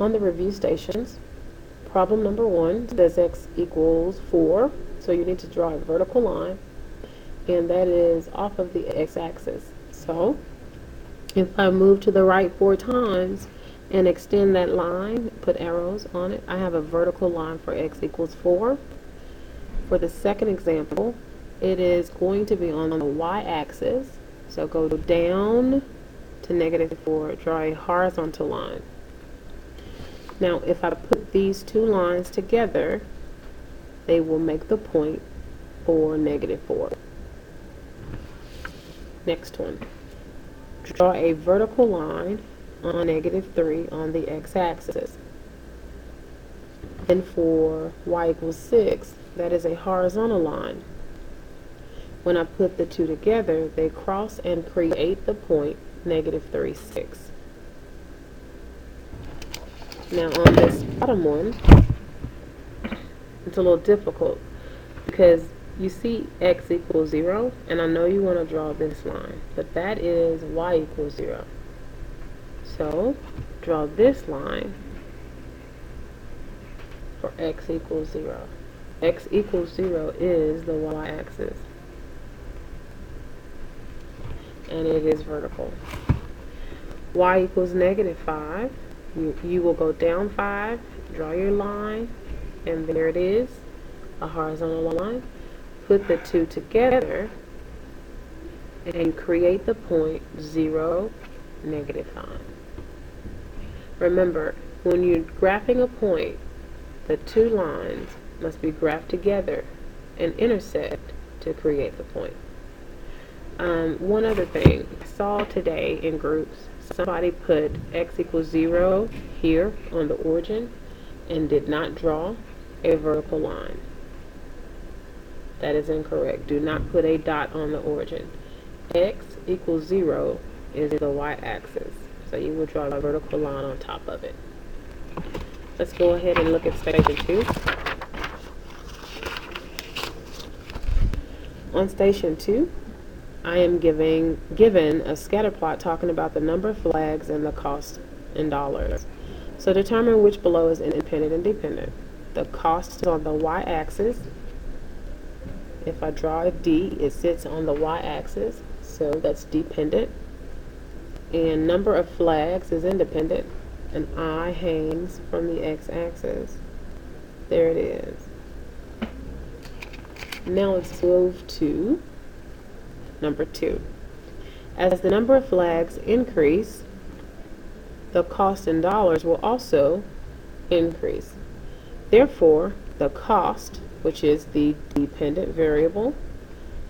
On the review stations, problem number 1 says x equals 4, so you need to draw a vertical line, and that is off of the x-axis. So if I move to the right 4 times and extend that line, put arrows on it, I have a vertical line for x equals 4. For the second example, it is going to be on the y-axis, so go down to -4, draw a horizontal line. Now if I put these two lines together, they will make the point for -4. Next one, draw a vertical line on -3 on the x-axis. And for y equals 6, that is a horizontal line. When I put the two together, they cross and create the point -3, 6. Now on this bottom one, it's a little difficult because you see x equals 0, and I know you want to draw this line, but that is y equals 0. So draw this line for x equals 0. X equals 0 is the y-axis, and it is vertical. Y equals -5. You will go down 5, draw your line, and there it is, a horizontal line. Put the two together and create the point 0, -5. Remember, when you're graphing a point, the two lines must be graphed together and intersect to create the point. One other thing, I saw today in groups, somebody put x equals 0 here on the origin and did not draw a vertical line. That is incorrect. Do not put a dot on the origin. X equals 0 is the y-axis, so you will draw a vertical line on top of it. Let's go ahead and look at station 2. On station 2, I am given a scatter plot talking about the number of flags and the cost in dollars. So determine which below is independent and dependent. The cost is on the y-axis. If I draw a D, it sits on the y-axis, so that's dependent. And number of flags is independent. An I hangs from the x-axis. There it is. Now let's move to number 2. As the number of flags increase, the cost in dollars will also increase. Therefore, the cost, which is the dependent variable,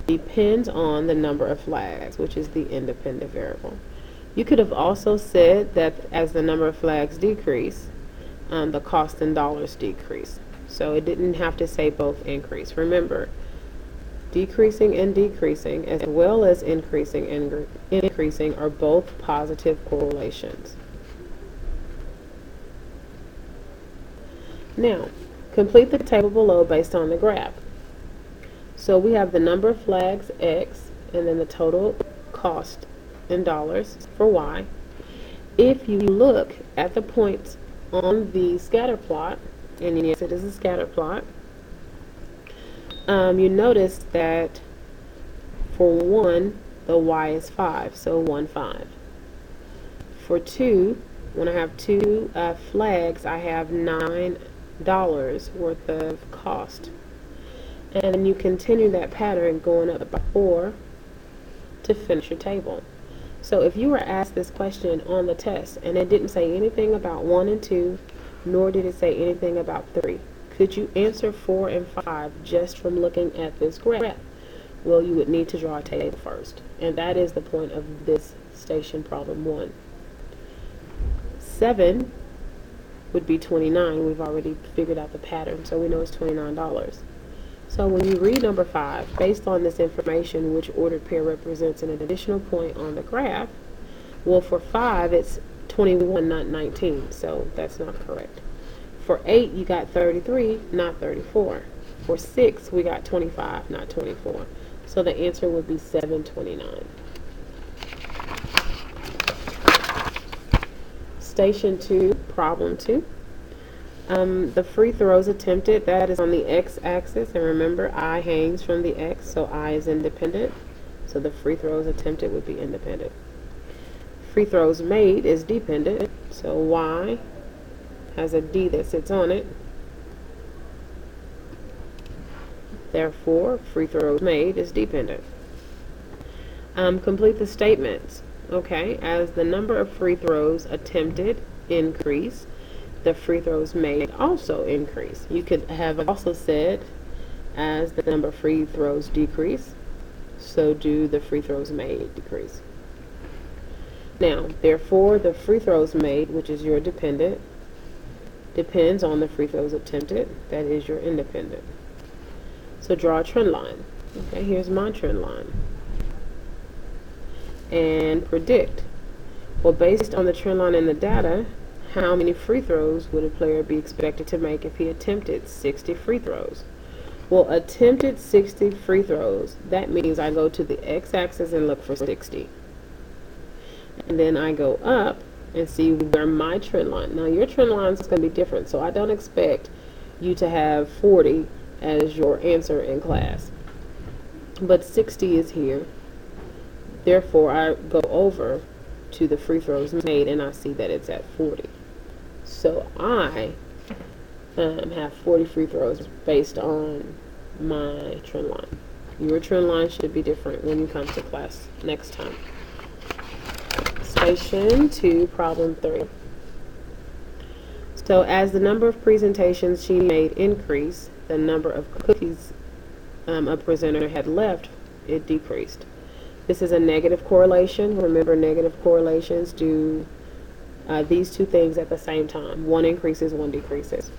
depends on the number of flags, which is the independent variable. You could have also said that as the number of flags decrease, the cost in dollars decrease. So it didn't have to say both increase. Remember, decreasing and decreasing, as well as increasing and increasing, are both positive correlations. Now, complete the table below based on the graph. So we have the number of flags, x, and then the total cost in dollars for y. If you look at the points on the scatter plot, and yes, it is a scatter plot, you notice that for 1, the y is 5, so 1, 5. For 2, when I have 2 flags, I have $9 worth of cost. And you continue that pattern going up by 4 to finish your table. So if you were asked this question on the test and it didn't say anything about 1 and 2, nor did it say anything about 3, could you answer 4 and 5 just from looking at this graph? Well, you would need to draw a table first, and that is the point of this station problem 1. 7 would be 29. We've already figured out the pattern, so we know it's $29. So when you read number 5, based on this information, which ordered pair represents an additional point on the graph, well, for 5, it's 21, not 19, so that's not correct. For 8, you got 33, not 34. For 6, we got 25, not 24. So the answer would be 729. Station 2, problem 2. The free throws attempted, that is on the x-axis, and remember I hangs from the x, so I is independent, so the free throws attempted would be independent. Free throws made is dependent, so y has a d that sits on it. Therefore, free throws made is dependent. Complete the statements. Okay, as the number of free throws attempted increase, the free throws made also increase. You could have also said, as the number of free throws decrease, so do the free throws made decrease. Now, therefore, the free throws made, which is your dependent, depends on the free throws attempted, that is your independent. So draw a trend line. Okay, here's my trend line. And predict. Well, based on the trend line in the data, how many free throws would a player be expected to make if he attempted 60 free throws? Well, attempted 60 free throws, that means I go to the x-axis and look for 60. And then I go up and see where my trend line. Now, your trend line is going to be different, so I don't expect you to have 40 as your answer in class. But 60 is here. Therefore, I go over to the free throws made and I see that it's at 40. So I have 40 free throws based on my trend line. Your trend line should be different when you come to class next time. Station 2, problem 3. So as the number of presentations she made increased, the number of cookies a presenter had left, it decreased. This is a negative correlation. Remember, negative correlations do these two things at the same time. One increases, one decreases.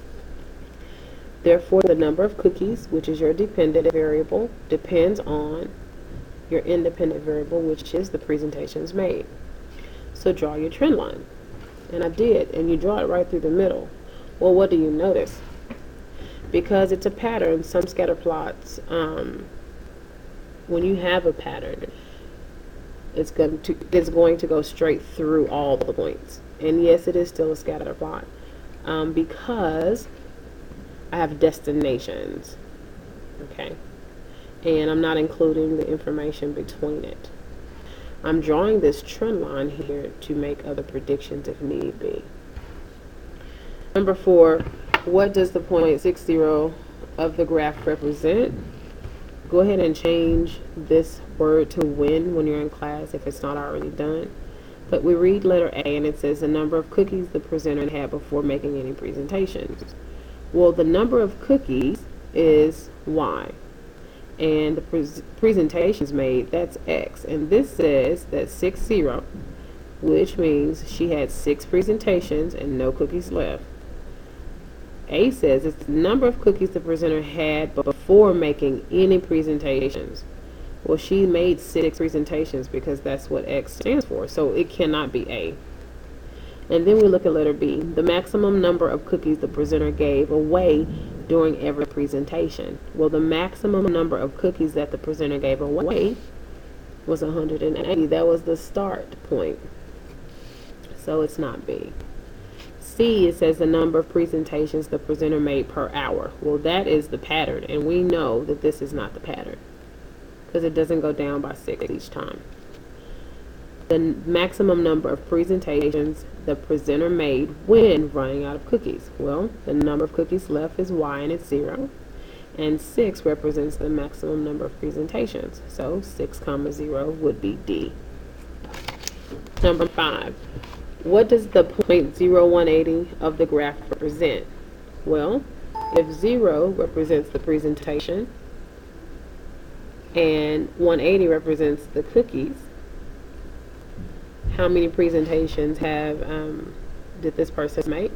Therefore, the number of cookies, which is your dependent variable, depends on your independent variable, which is the presentations made. So draw your trend line. And I did, and you draw it right through the middle. Well, what do you notice? Because it's a pattern, some scatter plots, when you have a pattern, it's going to go straight through all the points. And yes, it is still a scatter plot because I have destinations, okay? And I'm not including the information between it. I'm drawing this trend line here to make other predictions if need be. Number 4, what does the point 60 of the graph represent? Go ahead and change this word to when you're in class if it's not already done. But we read letter A and it says the number of cookies the presenter had before making any presentations. Well, the number of cookies is Y. And the presentations made, that's X. And this says that 60, which means she had 6 presentations and no cookies left. A says it's the number of cookies the presenter had before making any presentations. Well, she made 6 presentations because that's what X stands for, so it cannot be A. And then we look at letter B, the maximum number of cookies the presenter gave away during every presentation. Well, the maximum number of cookies that the presenter gave away was 180. That was the start point. So it's not B. C, it says the number of presentations the presenter made per hour. Well, that is the pattern, and we know that this is not the pattern because it doesn't go down by 6 each time. The maximum number of presentations the presenter made when running out of cookies. Well, the number of cookies left is Y and it's 0. And 6 represents the maximum number of presentations. So 6, 0 would be D. Number 5. What does the point 180 of the graph represent? Well, if 0 represents the presentation and 180 represents the cookies, how many presentations did this person make?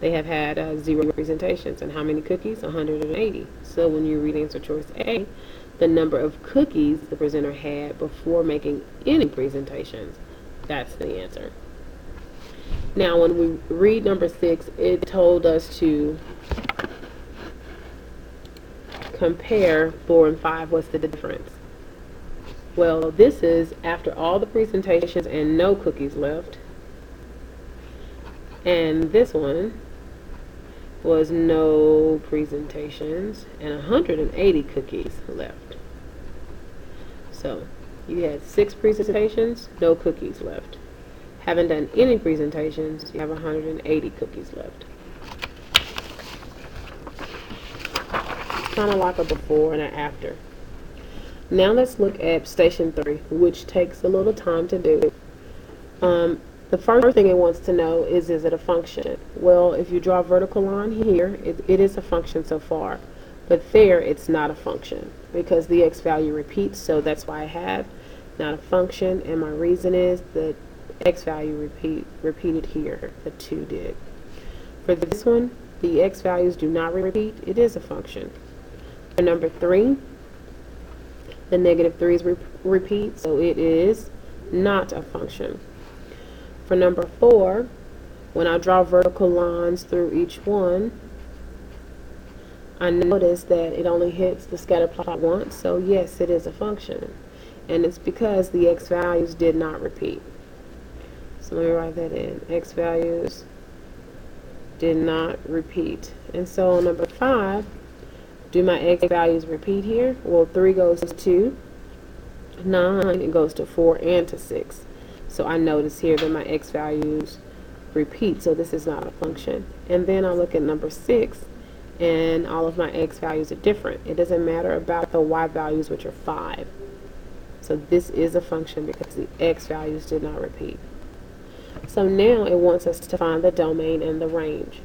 They have had 0 presentations. And how many cookies? 180. So when you read answer choice A, the number of cookies the presenter had before making any presentations, that's the answer. Now when we read number 6, it told us to compare 4 and 5. What's the difference? Well, this is after all the presentations and no cookies left. And this one was no presentations and 180 cookies left. So you had 6 presentations, no cookies left. Haven't done any presentations, you have 180 cookies left. Kind of like a before and an after. Now let's look at station 3, which takes a little time to do. The first thing it wants to know is it a function? Well, if you draw a vertical line here, it is a function so far. But there, it's not a function because the x value repeats, so that's why I have not a function. And my reason is that x value repeated here, the 2 did. For this one, the x values do not repeat. It is a function. For number 3, the negative 3's repeat, so it is not a function. For number 4, when I draw vertical lines through each one, I notice that it only hits the scatter plot once, so yes, it is a function. And it's because the x values did not repeat. So let me write that in. X values did not repeat. And so on number 5, do my x values repeat here? Well, 3 goes to 9, it goes to 4 and to 6. So I notice here that my x values repeat, so this is not a function. And then I look at number 6, and all of my x values are different. It doesn't matter about the y values, which are 5. So this is a function because the x values did not repeat. So now it wants us to find the domain and the range.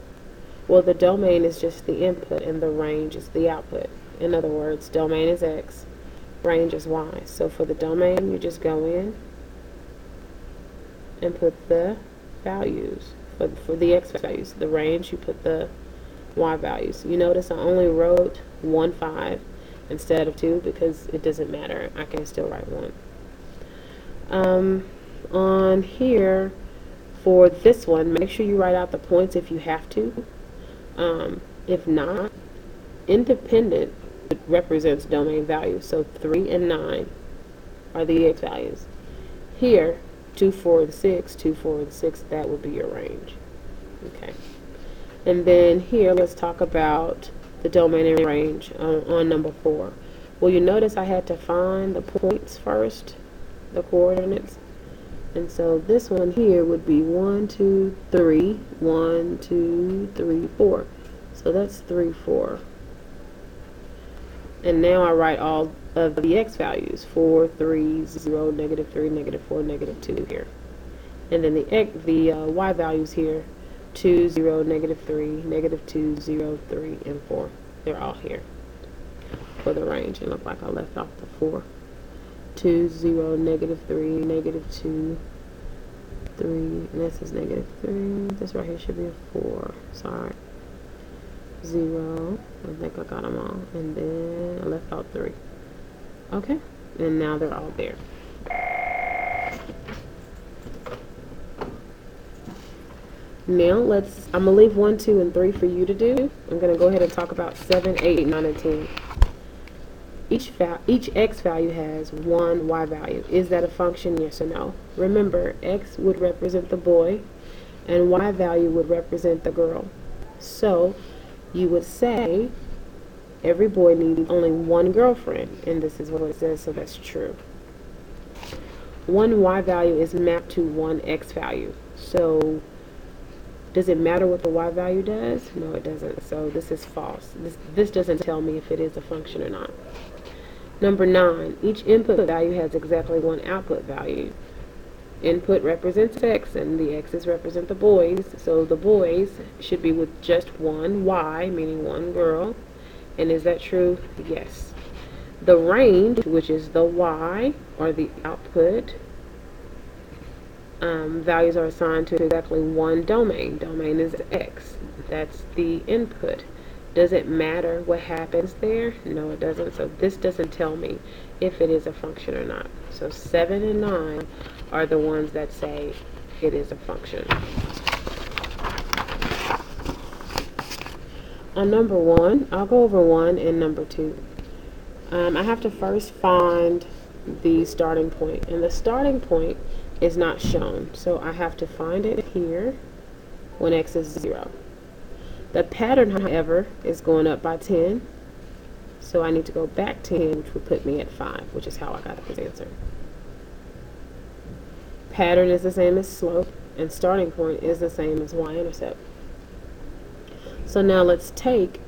Well, the domain is just the input and the range is the output. In other words, domain is x, range is y. So for the domain, you just go in and put the values for the x values. The range, you put the y values. You notice I only wrote 1, 5 instead of 2 because it doesn't matter. I can still write 1. On here, for this one, make sure you write out the points if you have to. If not, independent represents domain values. So 3 and 9 are the x values. Here, 2, 4, and 6, 2, 4, and 6, that would be your range. Okay. And then here, let's talk about the domain and range on number 4. Well, you notice I had to find the points first, the coordinates. And so this one here would be 1, 2, 3, 1, 2, 3, 4. So that's 3, 4. And now I write all of the x values, 4, 3, 0, negative 3, negative 4, negative 2 here. And then the y values here, 2, 0, negative 3, negative 2, 0, 3, and 4. They're all here for the range. It looked like I left off the 4. 2, 0, negative 3, negative 2, 3, and this is negative 3. This right here should be a 4. Sorry. 0. I think I got them all. And then I left out 3. Okay. And now they're all there. Now I'm going to leave 1, 2, and 3 for you to do. I'm going to go ahead and talk about 7, 8, 9, and 10. Each x value has one y value. Is that a function, yes or no? Remember, x would represent the boy, and y value would represent the girl. So, you would say, every boy needs only one girlfriend, and this is what it says, so that's true. One y value is mapped to one x value. So, does it matter what the y value does? No, it doesn't. So, this is false. This doesn't tell me if it is a function or not. Number 9, each input value has exactly one output value. Input represents x, and the x's represent the boys, so the boys should be with just one y, meaning one girl. And is that true? Yes. The range, which is the y, or the output, values are assigned to exactly one domain. Domain is x. That's the input. Does it matter what happens there? No, it doesn't. So this doesn't tell me if it is a function or not. So 7 and 9 are the ones that say it is a function. On number 1, I'll go over 1 and number 2. I have to first find the starting point, and the starting point is not shown. So I have to find it here, when x is 0. The pattern, however, is going up by 10, so I need to go back 10, which would put me at 5, which is how I got this answer. Pattern is the same as slope, and starting point is the same as y-intercept. So now let's take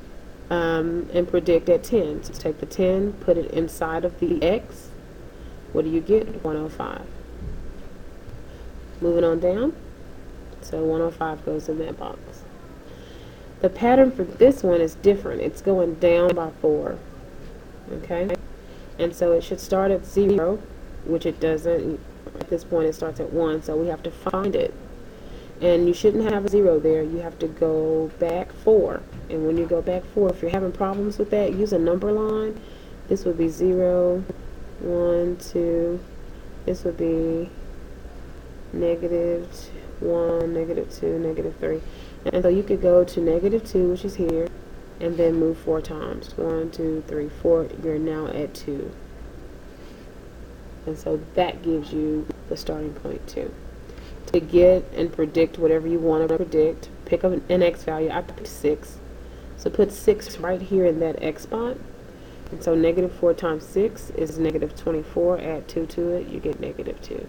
and predict at 10. So take the 10, put it inside of the x. What do you get? 105. Moving on down. So 105 goes in that box. The pattern for this one is different. It's going down by 4. Okay? And so it should start at 0, which it doesn't. At this point it starts at 1, so we have to find it. And you shouldn't have a 0 there. You have to go back 4. And when you go back 4, if you're having problems with that, use a number line. This would be 0, 1, 2. This would be negative 1, negative 2, negative 3. And so you could go to negative 2, which is here, and then move 4 times. 1, 2, 3, 4. You're now at 2. And so that gives you the starting point 2. To get and predict whatever you want to predict, pick up an x value. I picked 6. So put 6 right here in that x spot. And so negative 4 times 6 is negative 24. Add 2 to it, you get negative 2.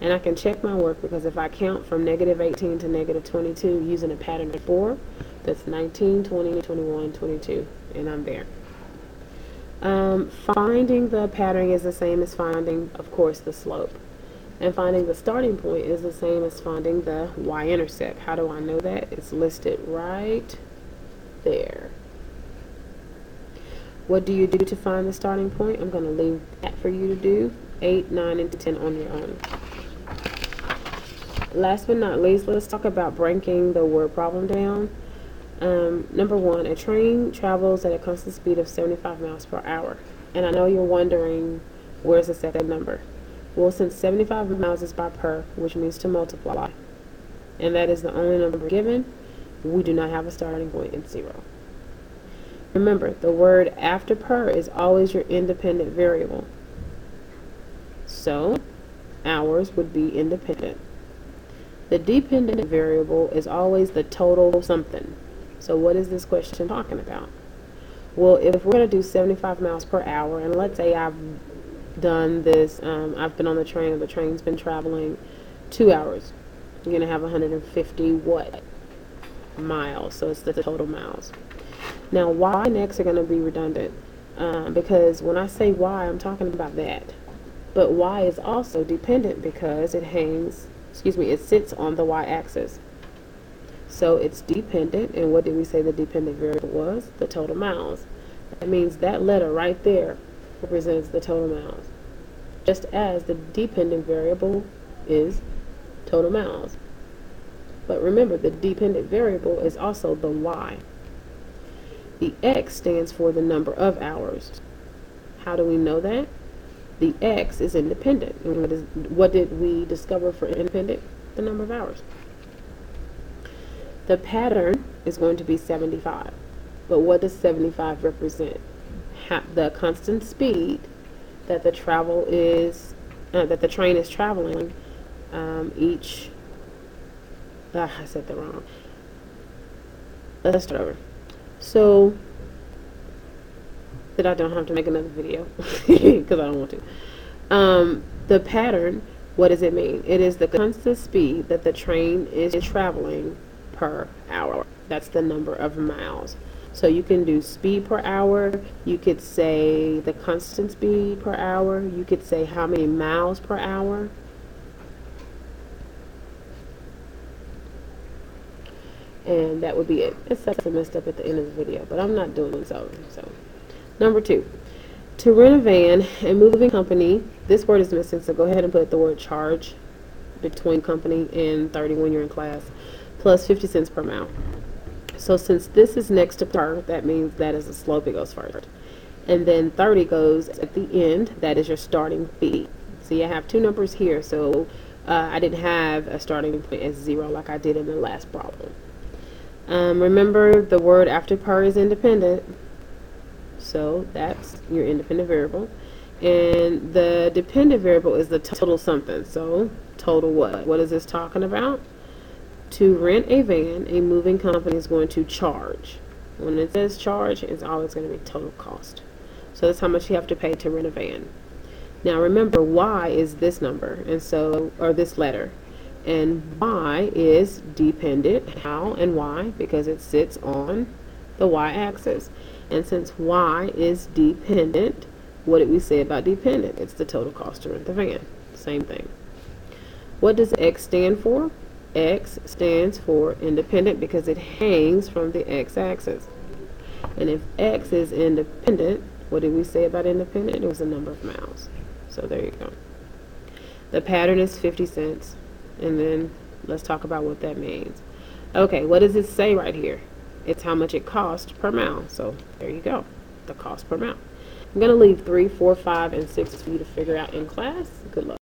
And I can check my work, because if I count from negative 18 to negative 22 using a pattern of 4, that's 19, 20, 21, 22, and I'm there. Finding the pattern is the same as finding, of course, the slope. And finding the starting point is the same as finding the y-intercept. How do I know that? It's listed right there. What do you do to find the starting point? I'm going to leave that for you to do. 8, 9, and 10 on your own. Last but not least, let's talk about breaking the word problem down. Number 1, a train travels at a constant speed of 75 miles per hour. And I know you're wondering, where's the second number? Well, since 75 miles is by per, which means to multiply, and that is the only number given, we do not have a starting point in 0. Remember, the word after per is always your independent variable. So, hours would be independent. The dependent variable is always the total something. So what is this question talking about? Well, if we're going to do 75 miles per hour, and let's say I've done this, I've been on the train, and the train's been traveling 2 hours. You're going to have 150 what? Miles. So it's the total miles. Now, y and x are going to be redundant, because when I say y, I'm talking about that. But y is also dependent because it sits on the y-axis. So it's dependent, and what did we say the dependent variable was? The total miles. That means that letter right there represents the total miles, just as the dependent variable is total miles. But remember, the dependent variable is also the y. The x stands for the number of hours. How do we know that? The x is independent. And what did we discover for independent? The number of hours. The pattern is going to be 75. But what does 75 represent? The constant speed that the train is traveling each. I said that wrong. Let's start over. So that I don't have to make another video because I don't want to. The pattern, what does it mean? It is the constant speed that the train is traveling per hour. That's the number of miles. So you can do speed per hour. You could say the constant speed per hour. You could say how many miles per hour. And that would be it. It's such a messed up at the end of the video, but I'm not doing this over. So, number 2, to rent a van and moving company. This word is missing, so go ahead and put the word charge between company and 30 when you're in class, plus 50 cents per mile. So since this is next to per, that means that is the slope. It goes first, and then 30 goes at the end. That is your starting fee. See, I have two numbers here, so I didn't have a starting point as 0 like I did in the last problem. Remember, the word after per is independent, so that's your independent variable, and the dependent variable is the total something. So total what? What is this talking about? To rent a van, a moving company is going to charge. When it says charge, it's always going to be total cost. So that's how much you have to pay to rent a van. Now remember, Y is this number, and so, or this letter. And Y is dependent. How and why? Because it sits on the Y-axis. And since Y is dependent, what did we say about dependent? It's the total cost to rent the van. Same thing. What does X stand for? X stands for independent because it hangs from the X-axis. And if X is independent, what did we say about independent? It was the number of miles. So there you go. The pattern is 50 cents. And then let's talk about what that means. Okay, what does it say right here? It's how much it costs per mile. So there you go, the cost per mile. I'm going to leave 3, 4, 5, and 6 for you to figure out in class. Good luck.